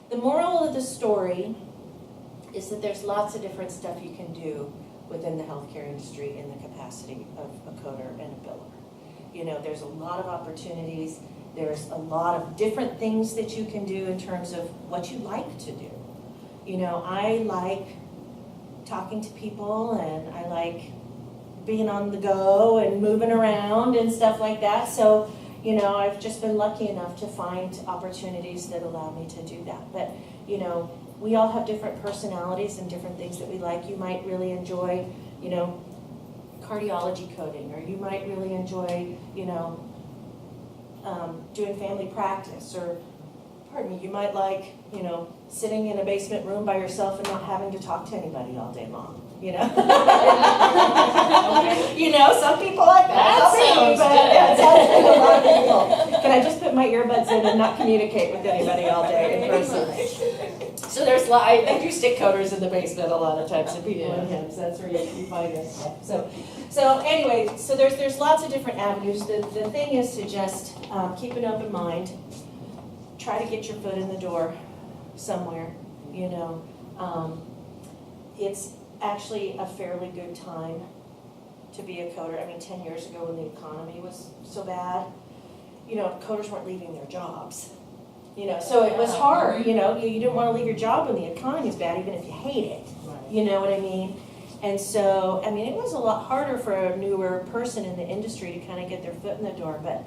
The moral of the story is that there's lots of different stuff you can do within the healthcare industry in the capacity of a coder and a biller. You know, there's a lot of opportunities. There's a lot of different things that you can do in terms of what you like to do. You know, I like talking to people, and I like being on the go and moving around and stuff like that. So, you know, I've just been lucky enough to find opportunities that allow me to do that. But, you know, we all have different personalities and different things that we like. You might really enjoy, you know, cardiology coding, or you might really enjoy, you know, doing family practice, or, pardon me, you might like, you know, sitting in a basement room by yourself and not having to talk to anybody all day long, you know? You know, some people like that. That sounds but good. yeah, it sounds like a lot of people. Can I just put my earbuds in and not communicate with anybody all day in person? So there's, I do stick coders in the basement a lot of times, and people in hymns, that's where you find this stuff. So anyway, so there's lots of different avenues. The thing is to just keep an open mind, try to get your foot in the door somewhere, you know. It's actually a fairly good time to be a coder. I mean, 10 years ago when the economy was so bad, you know, coders weren't leaving their jobs. You know, so it was hard, you know, you didn't want to leave your job when the economy was bad, even if you hate it, you know what I mean? And so, I mean, it was a lot harder for a newer person in the industry to kind of get their foot in the door, but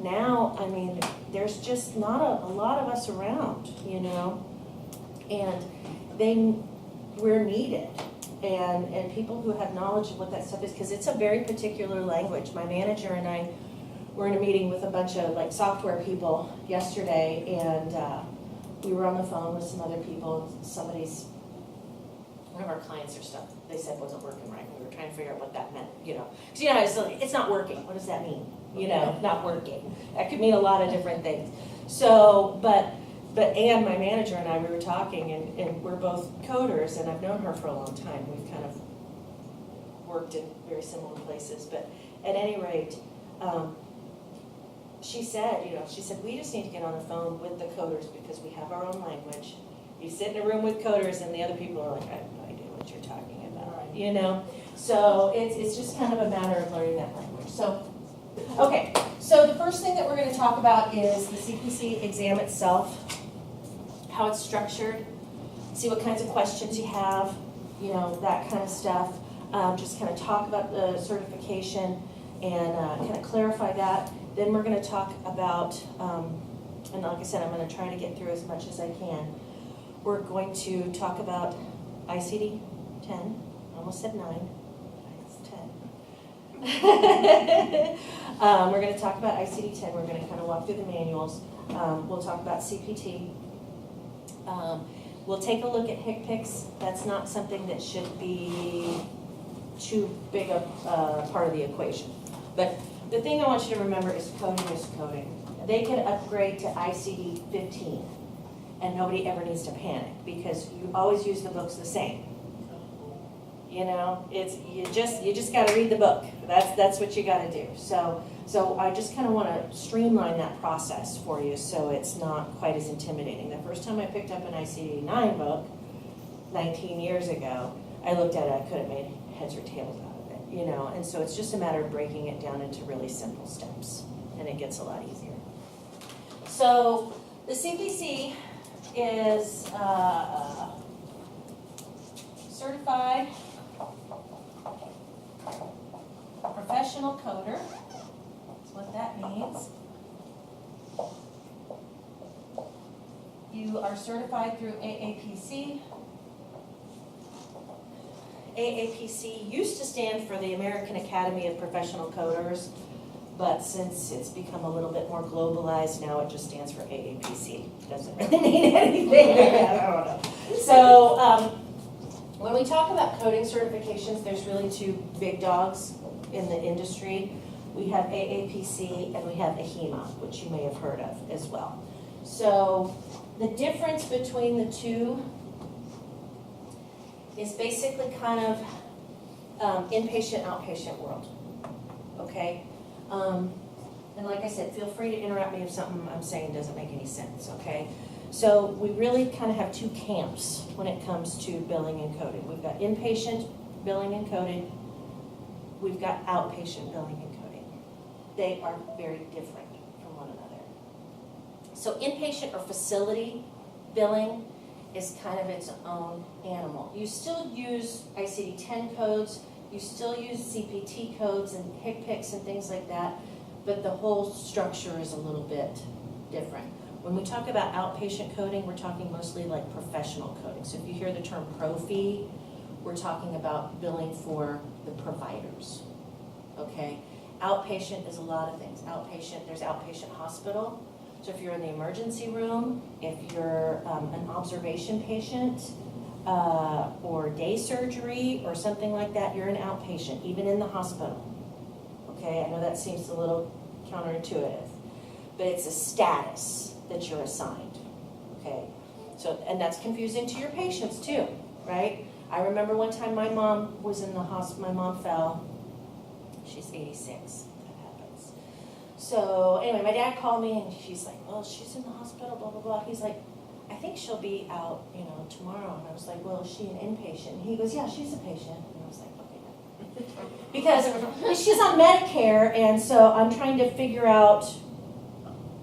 now, I mean, there's just not a lot of us around, you know, and we're needed, and people who have knowledge of what that stuff is, because it's a very particular language. My manager and I were in a meeting with a bunch of like software people yesterday, and we were on the phone with some other people. One of our clients or stuff, they said wasn't working right. We were trying to figure out what that meant, you know. Because, you know, it's not working. What does that mean? You know, not working. That could mean a lot of different things. So, but Anne, my manager, and I, we were talking, and we're both coders, and I've known her for a long time. We've kind of worked in very similar places. But at any rate, she said, we just need to get on the phone with the coders because we have our own language. You sit in a room with coders, and the other people are like, I have no idea what you're talking about, you know? So it's just kind of a matter of learning that language. So, okay, so the first thing that we're going to talk about is the CPC exam itself, how it's structured, see what kinds of questions you have, you know, that kind of stuff. Just kind of talk about the certification and kind of clarify that. Then we're going to talk about, and like I said, I'm going to try to get through as much as I can. We're going to talk about ICD-10. I almost said 9. It's 10. We're going to talk about ICD-10. We're going to kind of walk through the manuals. We'll talk about CPT. We'll take a look at HCPCS. That's not something that should be too big a part of the equation. But the thing I want you to remember is coding is coding. They can upgrade to ICD-15, and nobody ever needs to panic because you always use the books the same. You know, you just got to read the book. That's what you got to do. So I just kind of want to streamline that process for you so it's not quite as intimidating. The first time I picked up an ICD-9 book 19 years ago, I looked at it, I couldn't make heads or tails out of it, you know. And so it's just a matter of breaking it down into really simple steps, and it gets a lot easier. So the CPC is certified professional coder. That's what that means. You are certified through AAPC. AAPC used to stand for the American Academy of Professional Coders, but since it's become a little bit more globalized, now it just stands for AAPC. It doesn't really mean anything. I don't know. So when we talk about coding certifications, there's really two big dogs in the industry. We have AAPC and we have AHEMA, which you may have heard of as well. So the difference between the two is basically kind of inpatient, outpatient world, okay? And like I said, feel free to interrupt me if something I'm saying doesn't make any sense, okay? So we really kind of have two camps when it comes to billing and coding. We've got inpatient billing and coding. We've got outpatient billing and coding. They are very different from one another. So inpatient or facility billing is kind of its own animal. You still use ICD-10 codes, you still use CPT codes and HCPCS and things like that, but the whole structure is a little bit different. When we talk about outpatient coding, we're talking mostly like professional coding. So if you hear the term pro fee, we're talking about billing for the providers, okay? Outpatient is a lot of things. Outpatient, there's outpatient hospital. So if you're in the emergency room, if you're an observation patient, or day surgery or something like that, you're an outpatient, even in the hospital. Okay, I know that seems a little counterintuitive, but it's a status that you're assigned. Okay, so, and that's confusing to your patients too, right? I remember one time my mom was in the hospital, my mom fell. She's 86, that happens. So anyway, my dad called me and she's like, well, she's in the hospital, blah, blah, blah. He's like, I think she'll be out, tomorrow. And I was like, well, is she an inpatient? And he goes, yeah, she's a patient. And I was like, okay. Because she's on Medicare, and so I'm trying to figure out,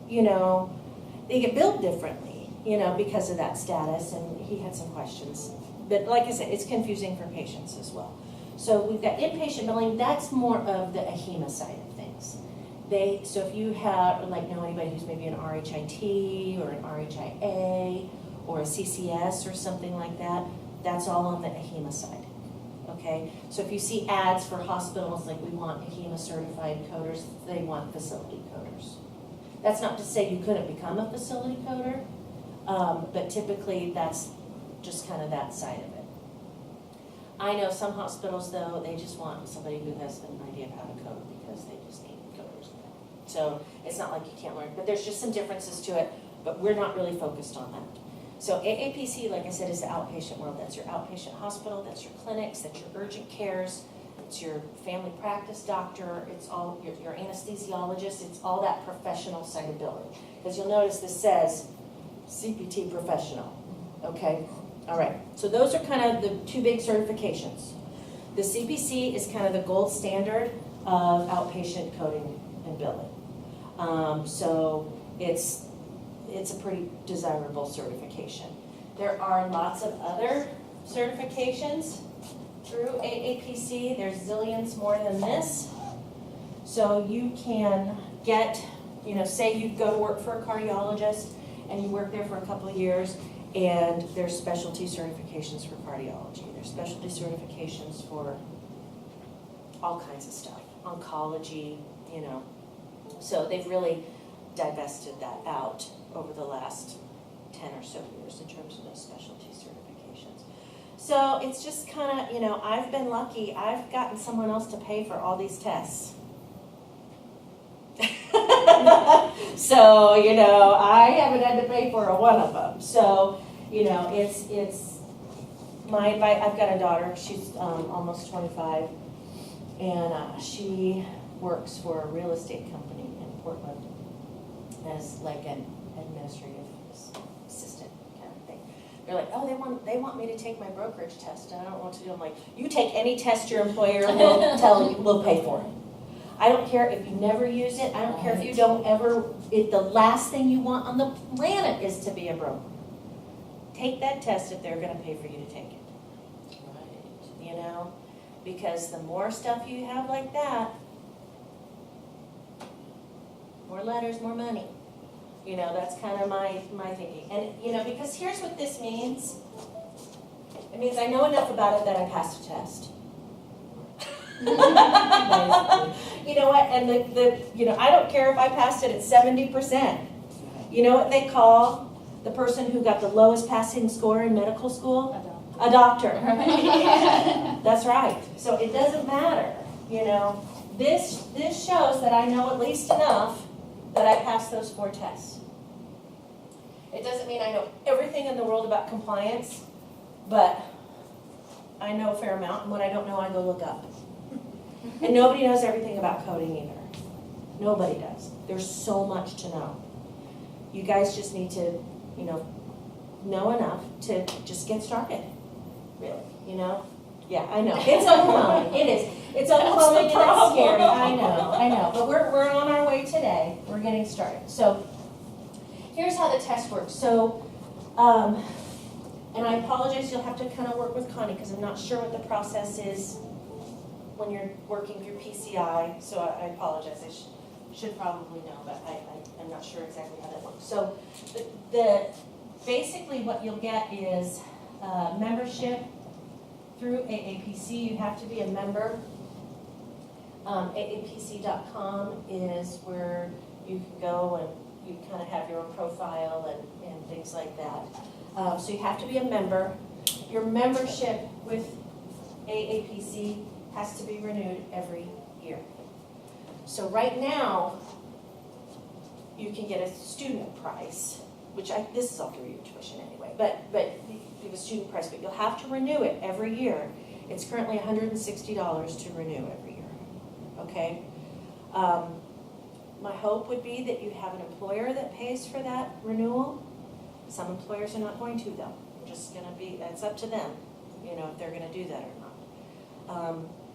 they get billed differently, because of that status, and he had some questions. But like I said, it's confusing for patients as well. So we've got inpatient billing, that's more of the AHEMA side of things. So if you have, know anybody who's maybe an RHIT or an RHIA or a CCS or something like that, that's all on the AHEMA side, okay? So if you see ads for hospitals, like we want AHEMA certified coders, they want facility coders. That's not to say you couldn't become a facility coder, but typically that's just kind of that side of it. I know some hospitals, though, they just want somebody who has an idea of how to code because they just need coders. So it's not like you can't learn, but there's just some differences to it, but we're not really focused on that. So AAPC, like I said, is the outpatient world. That's your outpatient hospital, that's your clinics, that's your urgent cares, it's your family practice doctor, it's all your anesthesiologist, it's all that professional side of billing. Because you'll notice this says CPT professional, okay? All right, so those are kind of the two big certifications. The CPC is kind of the gold standard of outpatient coding and billing. So it's a pretty desirable certification. There are lots of other certifications through AAPC. There's zillions more than this. So you can get, say you go to work for a cardiologist and you work there for a couple of years, and there's specialty certifications for cardiology. There's specialty certifications for all kinds of stuff, oncology, So they've really divested that out over the last 10 or so years in terms of those specialty certifications. So it's just kind of, I've been lucky. I've gotten someone else to pay for all these tests. So, I haven't had to pay for one of them. So, it's my advice. I've got a daughter. She's almost 25, and she works for a real estate company in Portland as like an administrative assistant kind of thing. They're like, oh, they want me to take my brokerage test, and I don't know what to do. I'm like, you take any test your employer will tell you, we'll pay for it. I don't care if you never use it. I don't care if you don't ever, the last thing you want on the planet is to be a broker. Take that test if they're going to pay for you to take it. Right. Because the more stuff you have like that, more letters, more money. That's kind of my thinking. And, because here's what this means. It means I know enough about it that I passed a test. You know what? And I don't care if I passed it at 70%. You know what they call the person who got the lowest passing score in medical school? A doctor. That's right. So it doesn't matter. This shows that I know at least enough that I passed those 4 tests. It doesn't mean I know everything in the world about compliance, but I know a fair amount, and what I don't know, I go look up. And nobody knows everything about coding either. Nobody does. There's so much to know. You guys just need to, know enough to just get started, really, you know? Yeah, I know, it's overwhelming, it is. It's overwhelming and it's scary, I know. But we're on our way today, we're getting started. So, here's how the test works. So, and I apologize, you'll have to kind of work with Connie, because I'm not sure what the process is when you're working through PCI, so I apologize, I should probably know, but I'm not sure exactly how that works. So, basically what you'll get is membership through AAPC. You have to be a member. AAPC.com is where you can go and you kind of have your own profile and things like that. So you have to be a member. Your membership with AAPC has to be renewed every year. So right now, you can get a student price, which this is all through your tuition anyway, but you have a student price, but you'll have to renew it every year. It's currently $160 to renew every year, okay? My hope would be that you have an employer that pays for that renewal. Some employers are not going to, though. Just gonna be, it's up to them, you know, if they're gonna do that or not.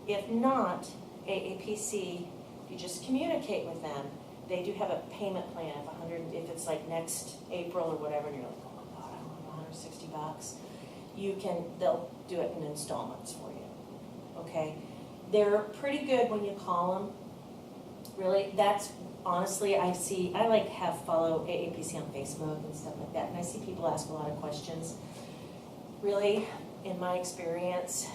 If not, AAPC, you just communicate with them. They do have a payment plan of if it's like next April or whatever, and you're like, oh my God, I want $160. They'll do it in installments for you, okay? They're pretty good when you call them. Really, that's honestly, I follow AAPC on Facebook and stuff like that, and I see people ask a lot of questions. Really, in my experience,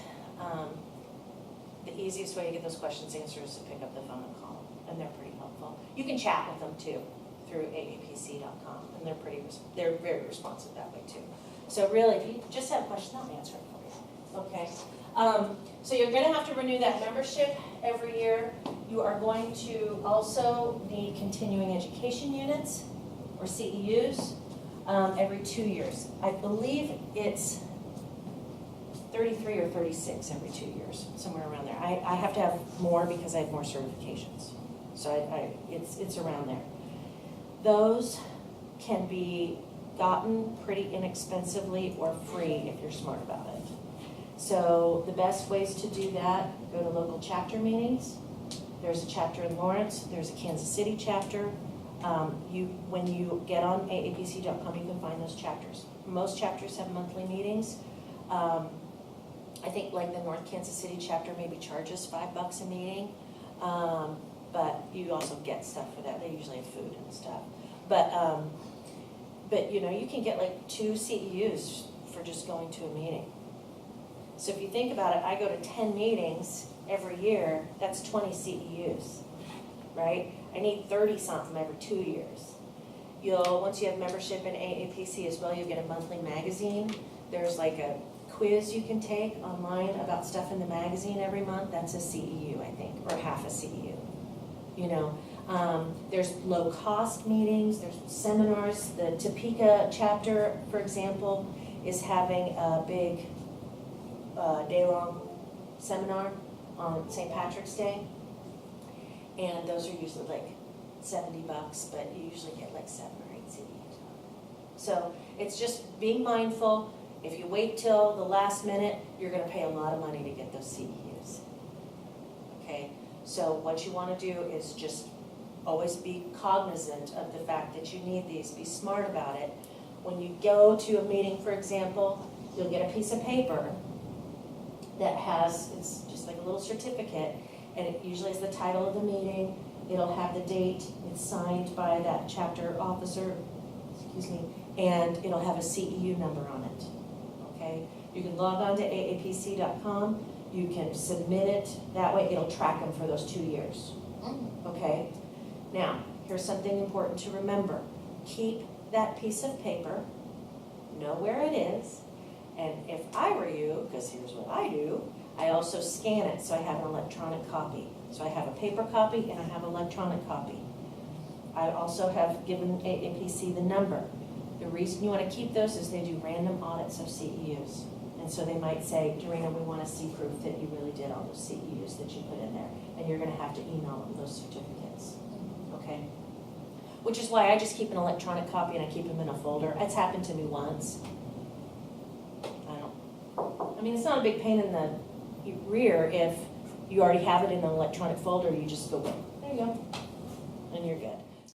the easiest way to get those questions answered is to pick up the phone and call them, and they're pretty helpful. You can chat with them too through AAPC.com, and they're very responsive that way too. So really, if you just have questions, they'll answer it for you. Okay. So you're going to have to renew that membership every year. You are going to also need continuing education units, or CEUs, every 2 years. I believe it's 33 or 36 every 2 years, somewhere around there. I have to have more because I have more certifications. So it's around there. Those can be gotten pretty inexpensively or free if you're smart about it. So the best ways to do that, go to local chapter meetings. There's a chapter in Lawrence, there's a Kansas City chapter. When you get on AAPC.com, you can find those chapters. Most chapters have monthly meetings. I think like the North Kansas City chapter maybe charges $5 a meeting, but you also get stuff for that. They usually have food and stuff. But you know, you can get like 2 CEUs for just going to a meeting. So if you think about it, I go to 10 meetings every year, that's 20 CEUs, right? I need 30-something every 2 years. Once you have membership in AAPC as well, you'll get a monthly magazine. There's like a quiz you can take online about stuff in the magazine every month. That's a CEU, I think, or half a CEU. You know, there's low-cost meetings, there's seminars. The Topeka chapter, for example, is having a big day-long seminar on St. Patrick's Day, and those are usually like $70, but you usually get like 7 or 8 CEUs. So it's just being mindful. If you wait till the last minute, you're going to pay a lot of money to get those CEUs. Okay, so what you want to do is just always be cognizant of the fact that you need these. Be smart about it. When you go to a meeting, for example, you'll get a piece of paper that it's just like a little certificate, and it usually is the title of the meeting. It'll have the date, it's signed by that chapter officer, and it'll have a CEU number on it, okay? You can log on to AAPC.com, you can submit it that way, it'll track them for those 2 years, okay? Now, here's something important to remember. Keep that piece of paper, know where it is, and if I were you, because here's what I do, I also scan it so I have an electronic copy. So I have a paper copy and I have an electronic copy. I also have given AAPC the number. The reason you want to keep those is they do random audits of CEUs. And so they might say, Dorena, we want to see proof that you really did all those CEUs that you put in there. And you're going to have to email them those certificates. Okay? Which is why I just keep an electronic copy and I keep them in a folder. It's happened to me once. mean, it's not a big pain in the rear if you already have it in an electronic folder, you just go, there you go, and you're good.